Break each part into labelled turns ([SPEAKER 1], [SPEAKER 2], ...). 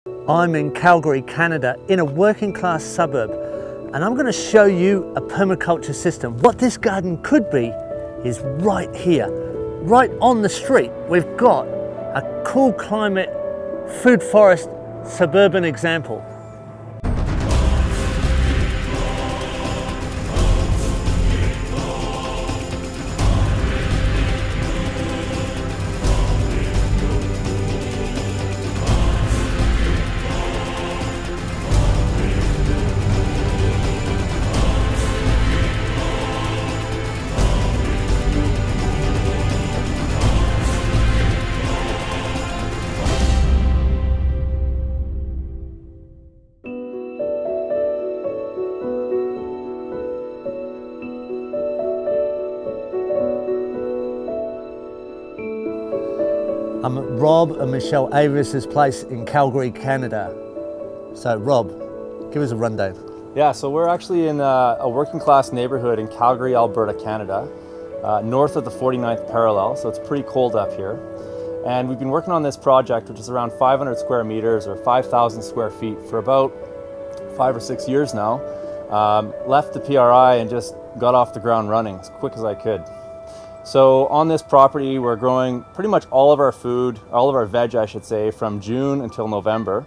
[SPEAKER 1] I'm in Calgary, Canada, in a working class suburb, and I'm going to show you a permaculture system. What this garden could be is right here, right on the street. We've got a cool climate, food forest, suburban example. I'm at Rob and Michelle Avis's place in Calgary, Canada. So Rob, give us a rundown.
[SPEAKER 2] Yeah, so we're actually in a working class neighborhood in Calgary, Alberta, Canada, north of the 49th parallel, so it's pretty cold up here. And we've been working on this project, which is around 500 square meters or 5,000 square feet for about 5 or 6 years now. Left the PRI and just got off the ground running as quick as I could. So on this property, we're growing pretty much all of our food, all of our veg, I should say, from June until November.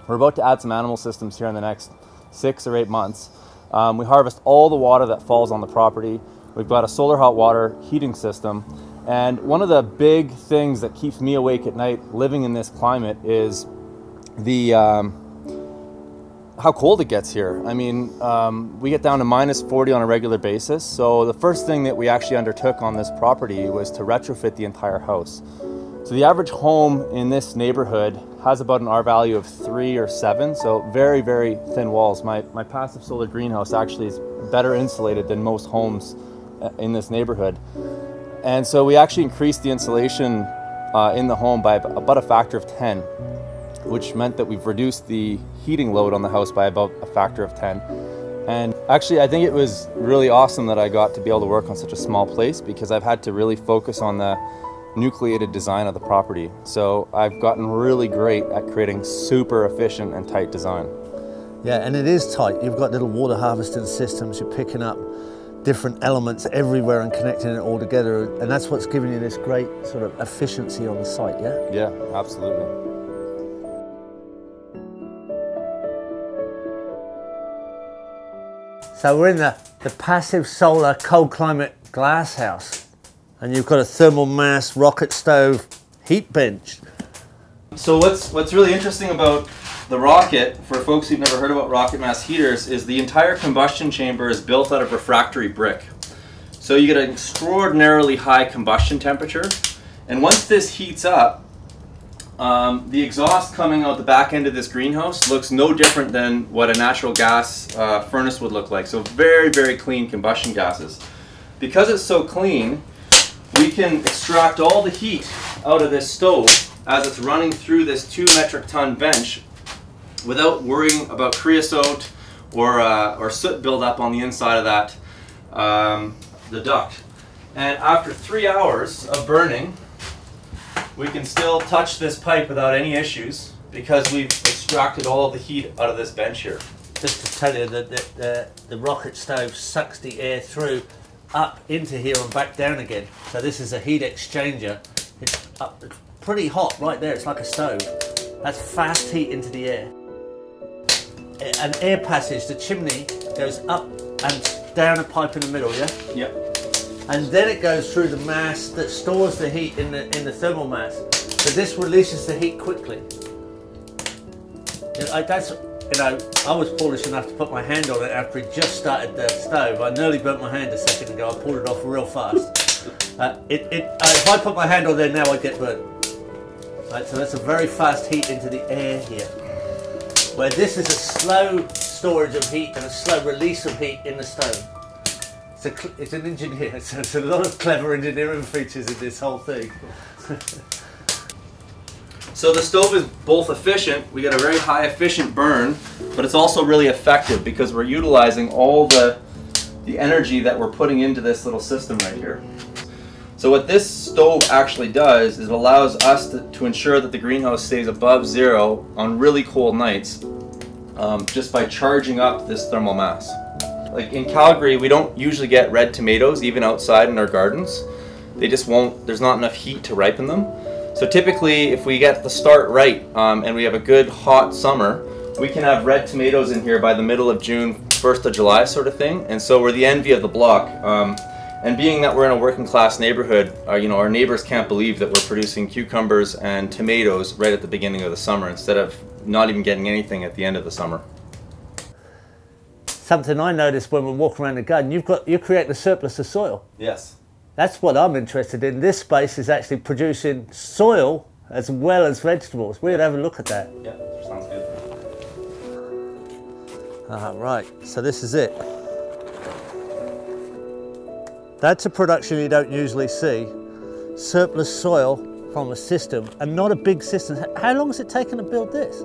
[SPEAKER 2] We're about to add some animal systems here in the next 6 or 8 months. We harvest all the water that falls on the property. We've got a solar hot water heating system. And one of the big things that keeps me awake at night living in this climate is the how cold it gets here. I mean, we get down to -40 on a regular basis. So the first thing that we actually undertook on this property was to retrofit the entire house. So the average home in this neighborhood has about an R value of 3 or 7. So very, very thin walls. My passive solar greenhouse actually is better insulated than most homes in this neighborhood. And so we actually increased the insulation in the home by about a factor of 10. Which meant that we've reduced the heating load on the house by about a factor of 10. And actually, I think it was really awesome that I got to be able to work on such a small place because I've had to really focus on the nucleated design of the property. So I've gotten really great at creating super efficient and tight design.
[SPEAKER 1] Yeah, and it is tight. You've got little water harvesting systems. You're picking up different elements everywhere and connecting it all together. And that's what's giving you this great sort of efficiency on the site, yeah?
[SPEAKER 2] Yeah, absolutely.
[SPEAKER 1] So we're in the passive solar cold climate glass house, and you've got a thermal mass rocket stove heat bench.
[SPEAKER 2] So what's really interesting about the rocket, for folks who've never heard about rocket mass heaters, is the entire combustion chamber is built out of refractory brick. So you get an extraordinarily high combustion temperature, and once this heats up, the exhaust coming out the back end of this greenhouse looks no different than what a natural gas furnace would look like. So very, very clean combustion gases. Because it's so clean, we can extract all the heat out of this stove as it's running through this 2 metric ton bench without worrying about creosote or soot buildup on the inside of that, the duct. And after 3 hours of burning, we can still touch this pipe without any issues because we've extracted all of the heat out of this bench here.
[SPEAKER 1] Just to tell you that the rocket stove sucks the air through up into here and back down again. So this is a heat exchanger. It's pretty hot right there. It's like a stove. That's fast heat into the air. An air passage, the chimney goes up and down a pipe in the middle, yeah?
[SPEAKER 2] Yep.
[SPEAKER 1] And then it goes through the mass that stores the heat in the thermal mass. So this releases the heat quickly. I was foolish enough to put my hand on it after it just started the stove. I nearly burnt my hand a second ago. I pulled it off real fast. If I put my hand on there now, I'd get burnt. Right, so that's a very fast heat into the air here. Where this is a slow storage of heat and a slow release of heat in the stove. It's an engineer, so there's a lot of clever engineering features in this whole thing.
[SPEAKER 2] So the stove is both efficient, we get a very high efficient burn, but it's also really effective because we're utilizing all the energy that we're putting into this little system right here. So what this stove actually does is it allows us to ensure that the greenhouse stays above zero on really cold nights, just by charging up this thermal mass. Like in Calgary, we don't usually get red tomatoes even outside in our gardens. They just won't, there's not enough heat to ripen them. So typically if we get the start right and we have a good hot summer, we can have red tomatoes in here by the middle of June, 1st of July sort of thing. And so we're the envy of the block. And being that we're in a working class neighborhood, you know, our neighbors can't believe that we're producing cucumbers and tomatoes right at the beginning of the summer instead of not even getting anything at the end of the summer.
[SPEAKER 1] Something I noticed when we walk around the garden, you're creating a surplus of soil.
[SPEAKER 2] Yes.
[SPEAKER 1] That's what I'm interested in. This space is actually producing soil as well as vegetables. We'd have a look at that.
[SPEAKER 2] Yeah, sounds good.
[SPEAKER 1] Right, so this is it. That's a production you don't usually see. Surplus soil from a system, and not a big system. How long has it taken to build this?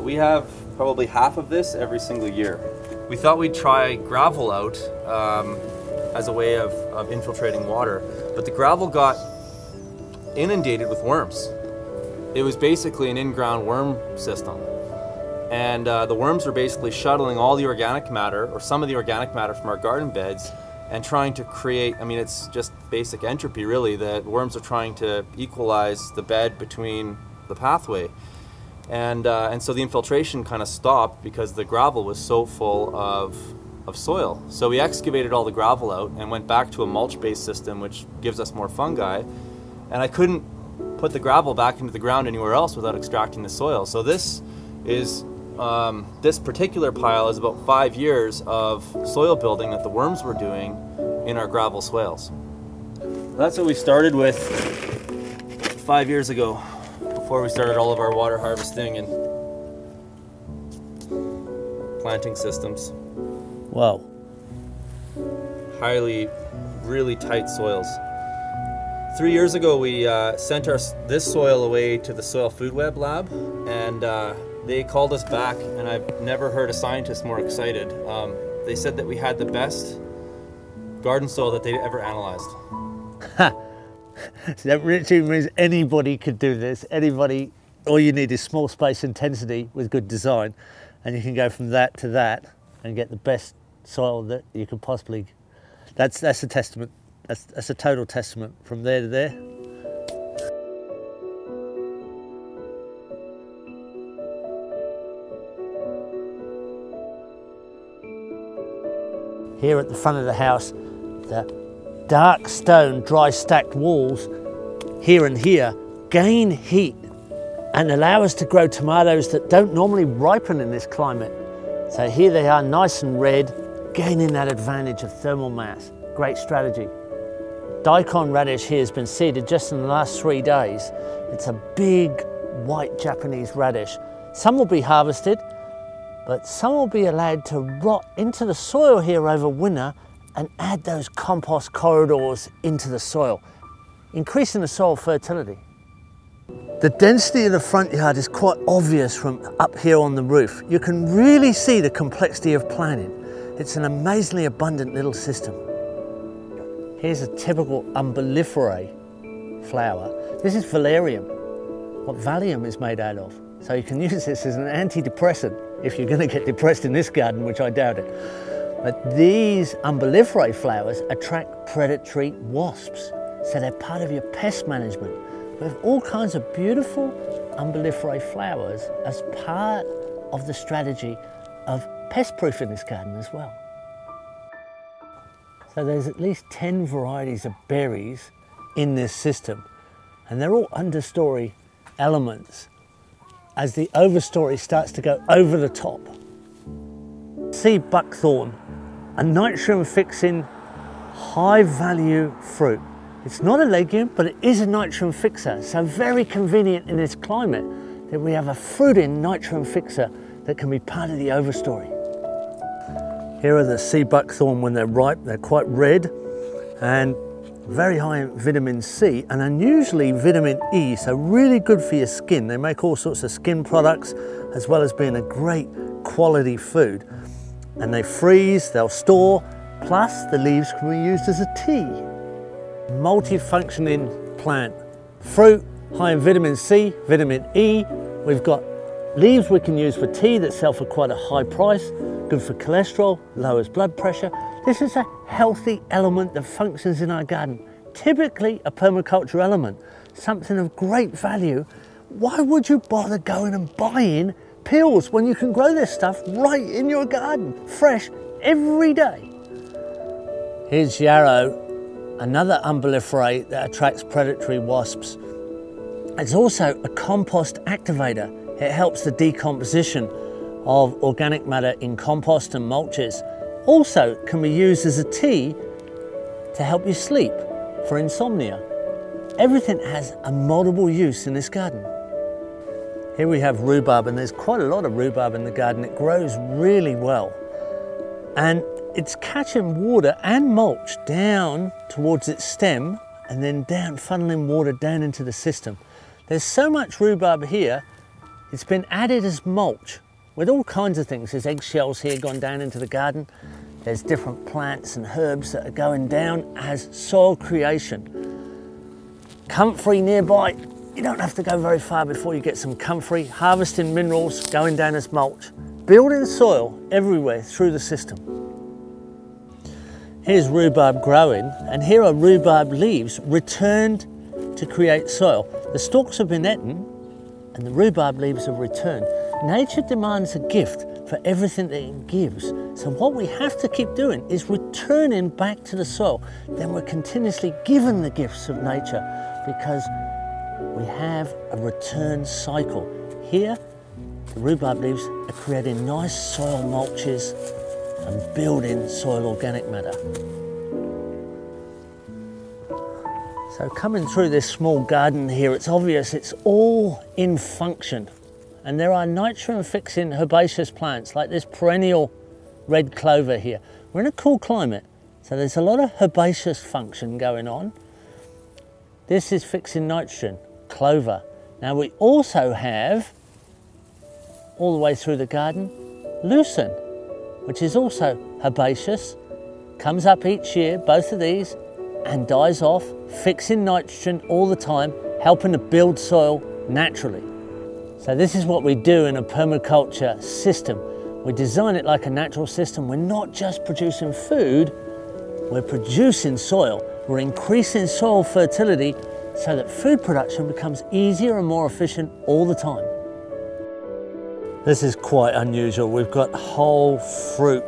[SPEAKER 2] We have probably half of this every single year. We thought we'd try gravel out as a way of infiltrating water, but the gravel got inundated with worms. It was basically an in-ground worm system. And the worms were basically shuttling all the organic matter, or some of the organic matter from our garden beds, and trying to create, I mean, it's just basic entropy really, that worms are trying to equalize the bed between the pathway. And so the infiltration kind of stopped because the gravel was so full of soil. So we excavated all the gravel out and went back to a mulch-based system, which gives us more fungi. And I couldn't put the gravel back into the ground anywhere else without extracting the soil. So this is, this particular pile is about 5 years of soil building that the worms were doing in our gravel swales. That's what we started with 5 years ago, before we started all of our water harvesting and planting systems.
[SPEAKER 1] Wow.
[SPEAKER 2] Really tight soils. 3 years ago we sent this soil away to the Soil Food Web lab, and they called us back, and I've never heard a scientist more excited. They said that we had the best garden soil that they'd ever analyzed.
[SPEAKER 1] So that literally means anybody could do this. Anybody, all you need is small space intensity with good design, and you can go from that to that and get the best soil that you could possibly. That's a testament. That's a total testament from there to there. Here at the front of the house, the dark stone, dry stacked walls here and here gain heat and allow us to grow tomatoes that don't normally ripen in this climate. So here they are, nice and red, gaining that advantage of thermal mass. Great strategy. Daikon radish here has been seeded just in the last 3 days. It's a big white Japanese radish. Some will be harvested, but some will be allowed to rot into the soil here over winter and add those compost corridors into the soil, increasing the soil fertility. The density of the front yard is quite obvious from up here on the roof. You can really see the complexity of planting. It's an amazingly abundant little system. Here's a typical umbelliferae flower. This is Valerian, what Valium is made out of. So you can use this as an antidepressant if you're going to get depressed in this garden, which I doubt it. But these umbelliferae flowers attract predatory wasps, so they're part of your pest management. We have all kinds of beautiful umbelliferae flowers as part of the strategy of pest-proof in this garden as well. So there's at least 10 varieties of berries in this system, and they're all understory elements as the overstory starts to go over the top. Sea-Buckthorn, a nitrogen fixing high value fruit. It's not a legume, but it is a nitrogen fixer, so very convenient in this climate that we have a fruiting nitrogen fixer that can be part of the overstory. Here are the Sea-Buckthorn when they're ripe. They're quite red and very high in vitamin C and unusually vitamin E, so really good for your skin. They make all sorts of skin products as well as being a great quality food. And they freeze, they'll store, plus the leaves can be used as a tea. multifunctioning plant. Fruit, high in vitamin C, vitamin E. We've got leaves we can use for tea that sell for quite a high price, good for cholesterol, lowers blood pressure. This is a healthy element that functions in our garden. Typically a permaculture element, something of great value. Why would you bother going and buying pills when you can grow this stuff right in your garden, fresh every day? Here's Yarrow, another umbelliferate that attracts predatory wasps. It's also a compost activator. It helps the decomposition of organic matter in compost and mulches. Also can be used as a tea to help you sleep, for insomnia. Everything has a multiple use in this garden. Here we have rhubarb, and there's quite a lot of rhubarb in the garden. It grows really well. And it's catching water and mulch down towards its stem and then down, funneling water down into the system. There's so much rhubarb here, it's been added as mulch with all kinds of things. There's eggshells here gone down into the garden. There's different plants and herbs that are going down as soil creation. Comfrey nearby. You don't have to go very far before you get some comfrey. Harvesting minerals, going down as mulch. Building soil everywhere through the system. Here's rhubarb growing, and here are rhubarb leaves returned to create soil. The stalks have been eaten and the rhubarb leaves have returned. Nature demands a gift for everything that it gives. So what we have to keep doing is returning back to the soil. Then we're continuously given the gifts of nature because we have a return cycle. Here, the rhubarb leaves are creating nice soil mulches and building soil organic matter. So coming through this small garden here, it's obvious it's all in function. And there are nitrogen fixing herbaceous plants like this perennial red clover here. We're in a cool climate, so there's a lot of herbaceous function going on. This is fixing nitrogen, clover. Now we also have, all the way through the garden, lucerne, which is also herbaceous, comes up each year, both of these, and dies off, fixing nitrogen all the time, helping to build soil naturally. So this is what we do in a permaculture system. We design it like a natural system. We're not just producing food, we're producing soil. We're increasing soil fertility so that food production becomes easier and more efficient all the time. This is quite unusual. We've got whole fruit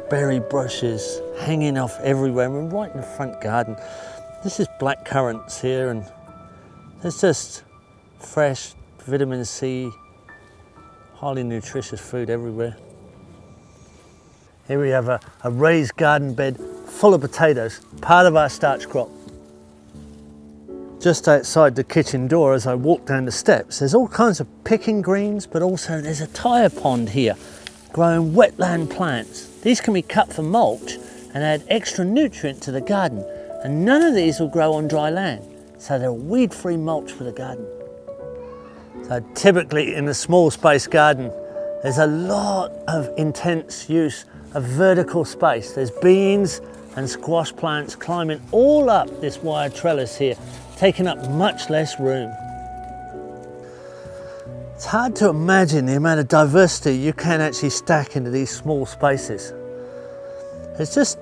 [SPEAKER 1] berry bushes hanging off everywhere. We're right in the front garden. This is blackcurrants here, and there's just fresh vitamin C, highly nutritious food everywhere. Here we have a raised garden bed full of potatoes, part of our starch crop. Just outside the kitchen door, as I walk down the steps, there's all kinds of picking greens, but also there's a tire pond here growing wetland plants. These can be cut for mulch and add extra nutrient to the garden, and none of these will grow on dry land, so they're weed-free mulch for the garden. So typically in a small space garden, there's a lot of intense use of vertical space. There's beans and squash plants climbing all up this wire trellis here, taking up much less room. It's hard to imagine the amount of diversity you can actually stack into these small spaces. There's just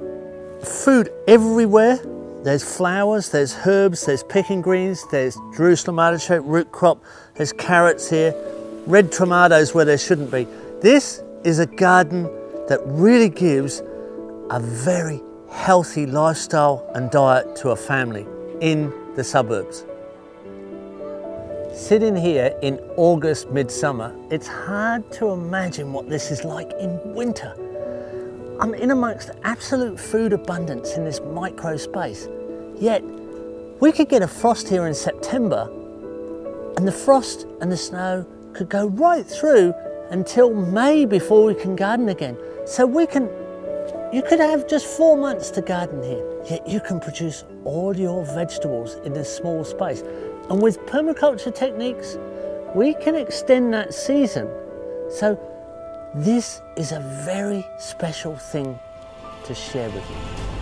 [SPEAKER 1] food everywhere. There's flowers, there's herbs, there's picking greens, there's Jerusalem artichoke root crop, there's carrots here, red tomatoes where there shouldn't be. This is a garden that really gives a very healthy lifestyle and diet to a family in the suburbs. Sitting here in August, midsummer, it's hard to imagine what this is like in winter. I'm in amongst absolute food abundance in this micro space. Yet, we could get a frost here in September, and the frost and the snow could go right through until May before we can garden again. So you could have just 4 months to garden here, yet you can produce all your vegetables in this small space. And with permaculture techniques, we can extend that season. So this is a very special thing to share with you.